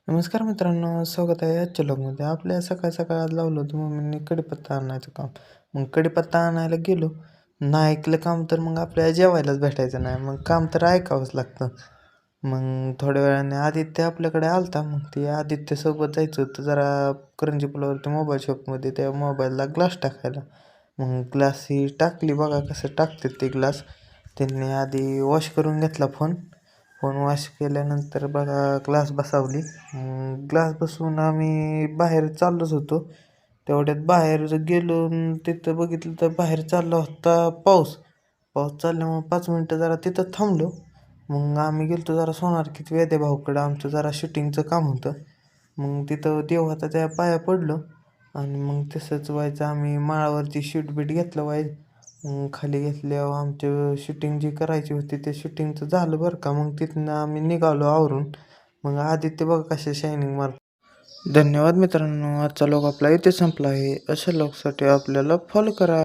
नमस्कार मित्रांनो, स्वागत आहे आजच्या व्लॉगमध्ये. आपल्या सकाळ सकाळ आज लावलं होतं मम्मीने कढीपत्ता आणायचं काम. मग कढीपत्ता आणायला गेलो. नाही ऐकलं काम तर मग आपल्याला जेवायलाच भेटायचं नाही. मग काम तर ऐकावंच लागतं. मग थोड्या वेळाने आदित्य आपल्याकडे आलता. मग ते आदित्यसोबत जायचं होतं जरा करंजी पुलावरती मोबाईल शॉपमध्ये त्या मोबाईलला ग्लास टाकायला. मग ग्लास ही टाकली, बघा कसं टाकतात ते ग्लास. त्यांनी आधी वॉश करून घेतला फोन. फोन वॉश केल्यानंतर बघा ग्लास बसवली. ग्लास बसवून आम्ही बाहेर चाललोच होतो. तेवढ्यात बाहेर गेलो तिथं बघितलं तर बाहेर चालला होता पाऊस. पाऊस चालल्यामुळं 5 मिनटं जरा तिथं थांबलो. मग आम्ही गेलो जरा सोनारकीत वेदे भाऊकडं, आमचं जरा शूटिंगचं काम होतं. मग तिथं देवाचा त्या पाया पडलो आणि मग तसंच व्हायचं आम्ही माळावरती शूट बीट घेतलं व्हायचं. मग खाली घेतल्यावर आमचं शूटिंग जी करायची होती ते शूटिंगचं झालं बरं का. मग तिथनं आम्ही निघालो आवरून. मग आदित्य बघा कसे शायनिंग मारतो. धन्यवाद मित्रांनो, आजचा व्लॉग आपला इथे संपला आहे. अशा व्लॉगसाठी आपल्याला फॉलो करा.